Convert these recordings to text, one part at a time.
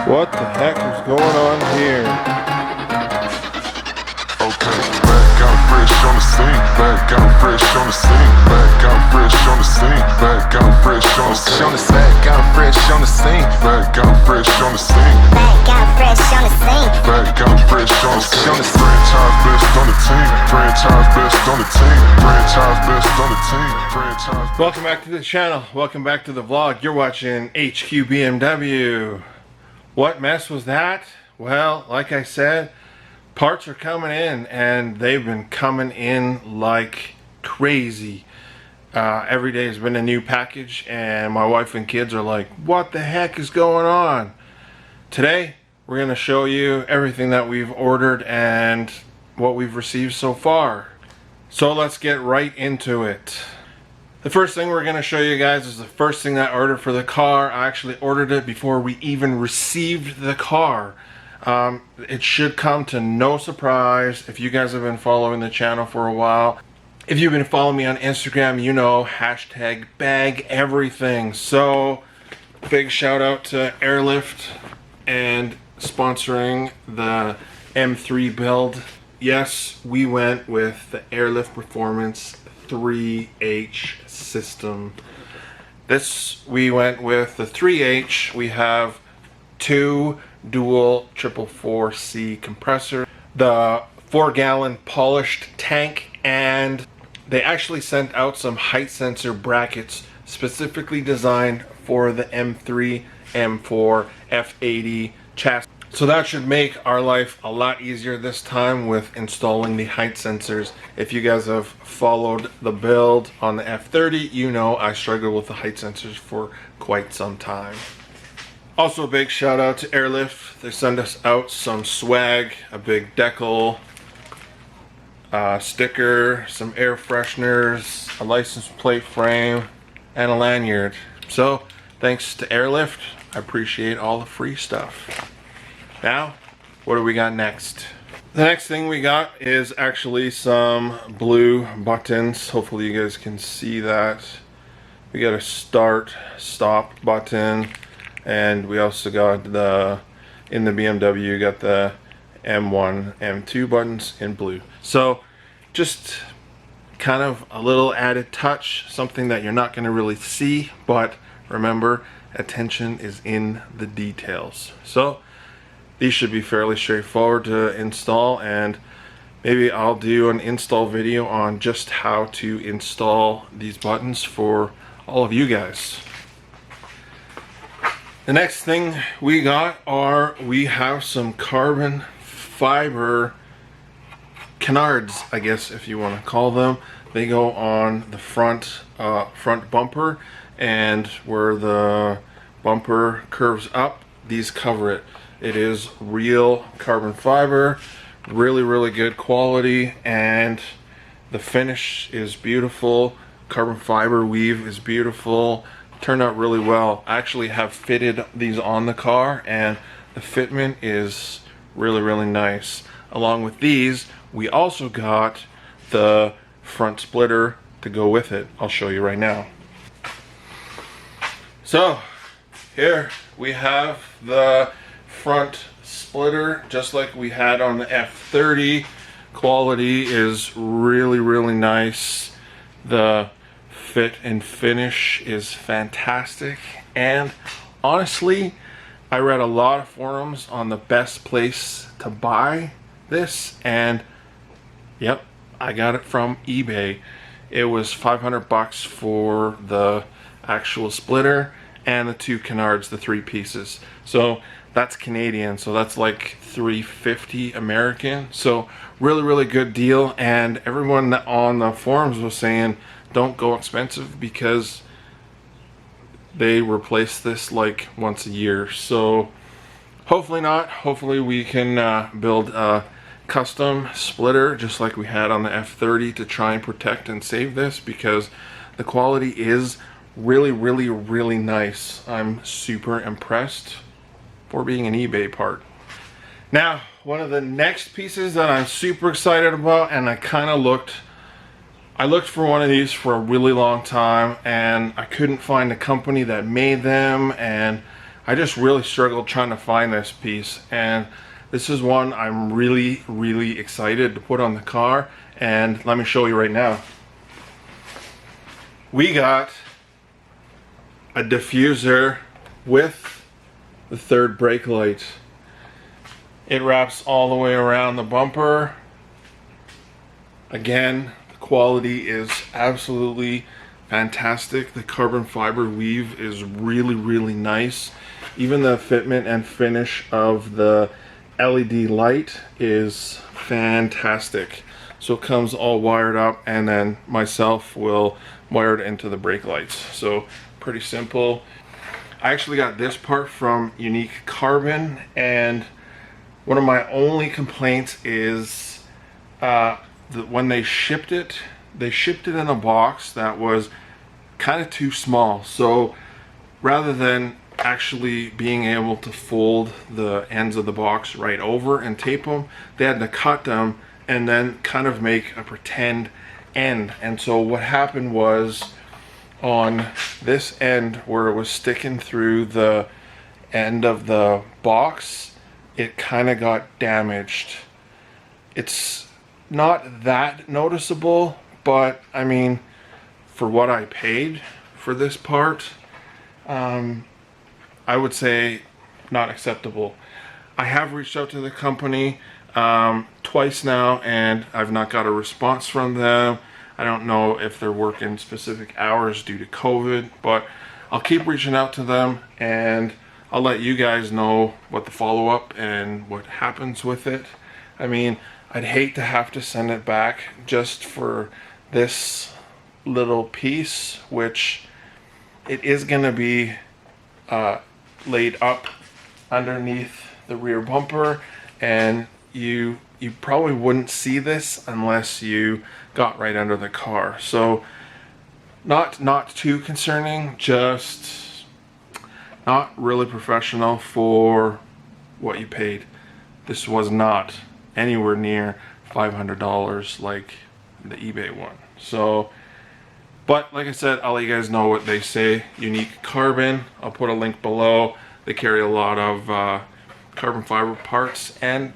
What the heck is going on here? Okay, back out fresh on the scene, back out fresh on the scene, back out fresh on the scene, back out fresh on the scene, back out fresh on the scene, back out fresh on the scene, Back out fresh on the scene. back out fresh on the scene. Franchise best on the team, franchise best on the team, franchise best on the team, franchise. Welcome back to the channel. Welcome back to the vlog. You're watching HQ BMW. What mess was that? Well, like I said, parts are coming in, and they've been coming in like crazy. Every day has been a new package, and my wife and kids are like, what the heck is going on? Today, we're going to show you everything that we've ordered and what we've received so far. So let's get right into it. The first thing we're going to show you guys is the first thing that I ordered for the car. I actually ordered it before we even received the car. It should come to no surprise if you guys have been following the channel for a while. If you've been following me on Instagram, you know, hashtag bag everything. So big shout out to Airlift and sponsoring the M3 build. Yes, we went with the Airlift Performance 3H system. We went with the 3H. We have two dual 444C compressor, the 4-gallon polished tank, and they actually sent out some height sensor brackets specifically designed for the M3 M4 F80 chassis. So that should make our life a lot easier this time with installing the height sensors. If you guys have followed the build on the F30, you know I struggled with the height sensors for quite some time. Also a big shout out to Airlift. They send us out some swag, a big decal, sticker, some air fresheners, a license plate frame, and a lanyard. So thanks to Airlift, I appreciate all the free stuff. Now, what do we got next? The next thing we got is actually some blue buttons. Hopefully you guys can see that. We got a start, stop button, and we also got in the BMW, you got the M1, M2 buttons in blue. So just kind of a little added touch, something that you're not going to really see, but remember, attention is in the details. So these should be fairly straightforward to install, and maybe I'll do an install video on just how to install these buttons for all of you guys. The next thing we have some carbon fiber Canards, I guess if you want to call them. They go on the front bumper, and where the bumper curves up, these cover it. It is real carbon fiber, really good quality, and the finish is beautiful. Carbon fiber weave is beautiful. Turned out really well. I actually have fitted these on the car, and the fitment is really nice. Along with these, we also got the front splitter to go with it. I'll show you right now. So here we have the front splitter, just like we had on the F30. Quality is really nice. The fit and finish is fantastic, and honestly, I read a lot of forums on the best place to buy this, and yep, I got it from eBay. It was 500 bucks for the actual splitter and the two Canards, the 3 pieces. So that's Canadian, so that's like $350 American. So really good deal, and everyone on the forums was saying don't go expensive because they replace this like once a year. So hopefully not. Hopefully we can build a custom splitter just like we had on the F30 to try and protect and save this, because the quality is really nice. I'm super impressed for being an eBay part. Now, one of the next pieces that I'm super excited about, and I looked for one of these for a really long time, and I couldn't find a company that made them, and I just really struggled trying to find this piece, and this is one I'm really excited to put on the car, and let me show you right now. We got a diffuser with the third brake light. It wraps all the way around the bumper. Again, the quality is absolutely fantastic. The carbon fiber weave is really nice. Even the fitment and finish of the LED light is fantastic. So it comes all wired up, and then myself will wire it into the brake lights. So pretty simple. I actually got this part from Unique Carbon, and one of my only complaints is that when they shipped it in a box that was kind of too small. So rather than actually being able to fold the ends of the box right over and tape them, they had to cut them and then kind of make a pretend end. And so what happened was, on this end where it was sticking through the end of the box, it kind of got damaged. It's not that noticeable, but I mean, for what I paid for this part, I would say not acceptable. I have reached out to the company twice now, and I've not got a response from them. I don't know if they're working specific hours due to COVID, but I'll keep reaching out to them, and I'll let you guys know what the follow-up and what happens with it. I mean, I'd hate to have to send it back just for this little piece, which it is going to be laid up underneath the rear bumper, and you probably wouldn't see this unless you got right under the car. So not too concerning, just not really professional for what you paid. This was not anywhere near $500 like the eBay one. So, but like I said, I'll let you guys know what they say. Unique Carbon, I'll put a link below. They carry a lot of carbon fiber parts, and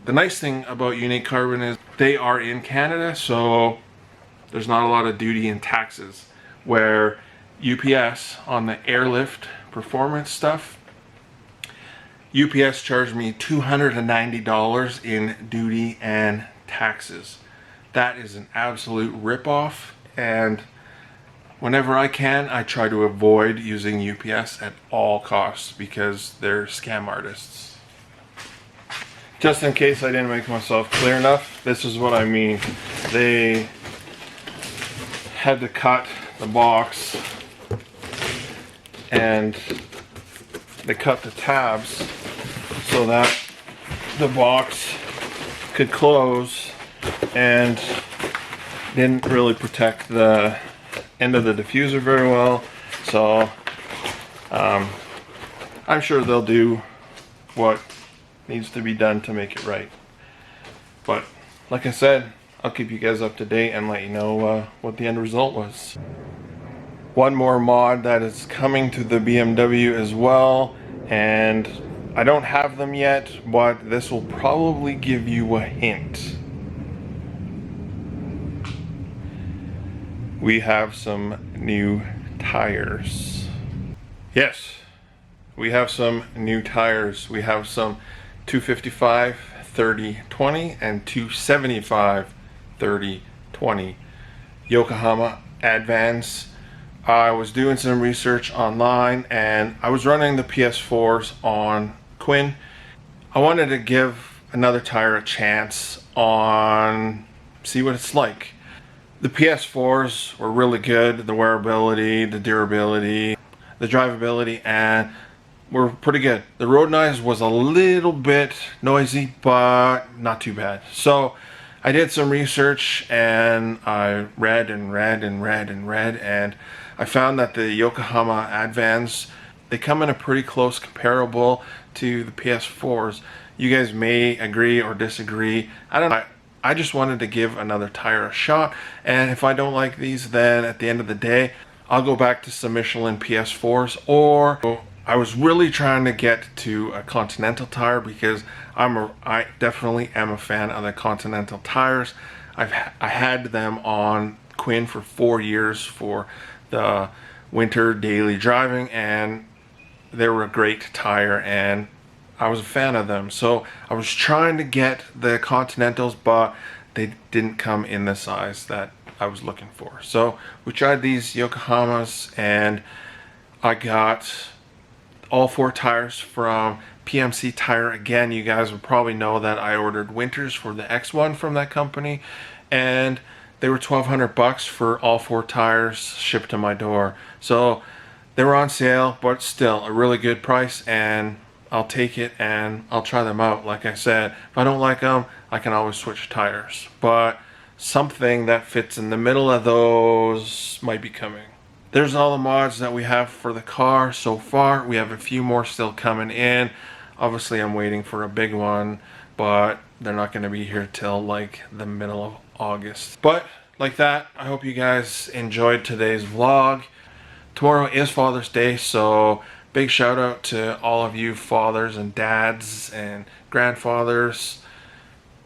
the nice thing about Unique Carbon is they are in Canada, so there's not a lot of duty and taxes, where UPS on the airlift performance stuff, UPS charged me $290 in duty and taxes. That is an absolute ripoff, and whenever I can, I try to avoid using UPS at all costs because they're scam artists. Just in case I didn't make myself clear enough, this is what I mean. They had to cut the box, and they cut the tabs so that the box could close, and didn't really protect the end of the diffuser very well. So I'm sure they'll do what needs to be done to make it right. But like I said, I'll keep you guys up to date and let you know what the end result was. One more mod that is coming to the BMW as well, and I don't have them yet, but this will probably give you a hint. We have some new tires. Yes, we have some new tires. We have some 255 30/20 and 275 30/20 Yokohama Advance. I was doing some research online, and I was running the PS4s on Quinn. I wanted to give another tire a chance on see what it's like. The PS4s were really good, the wearability, the durability, the drivability, and were pretty good. The road noise was a little bit noisy, but not too bad. So I did some research, and I read, and I found that the Yokohama Advance, they come in a pretty close comparable to the PS4s. You guys may agree or disagree. I don't know. I just wanted to give another tire a shot, and if I don't like these, then at the end of the day, I'll go back to some Michelin PS4s or I was really trying to get to a Continental tire because I definitely am a fan of the Continental tires. I had them on Quinn for 4 years for the winter daily driving, and they were a great tire and I was a fan of them. So I was trying to get the Continentals, but they didn't come in the size that I was looking for. So we tried these Yokohamas, and I got all 4 tires from PMC Tire. Again, you guys would probably know that I ordered winters for the X1 from that company, and they were $1,200 for all 4 tires shipped to my door. So they were on sale, but still a really good price, and I'll take it and I'll try them out. Like I said, if I don't like them, I can always switch tires. But something that fits in the middle of those might be coming. There's all the mods that we have for the car so far. We have a few more still coming in. Obviously, I'm waiting for a big one, but they're not going to be here till like the middle of August. But like that, I hope you guys enjoyed today's vlog. Tomorrow is Father's Day, so big shout out to all of you fathers and dads and grandfathers.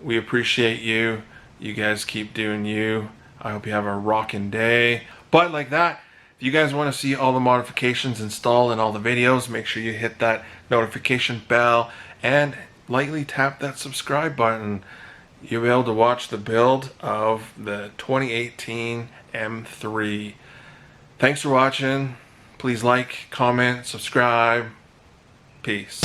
We appreciate you. You guys keep doing you. I hope you have a rockin' day. But like that, if you guys want to see all the modifications installed and all the videos, make sure you hit that notification bell and lightly tap that subscribe button. You'll be able to watch the build of the 2018 M3. Thanks for watching. Please like, comment, subscribe. Peace.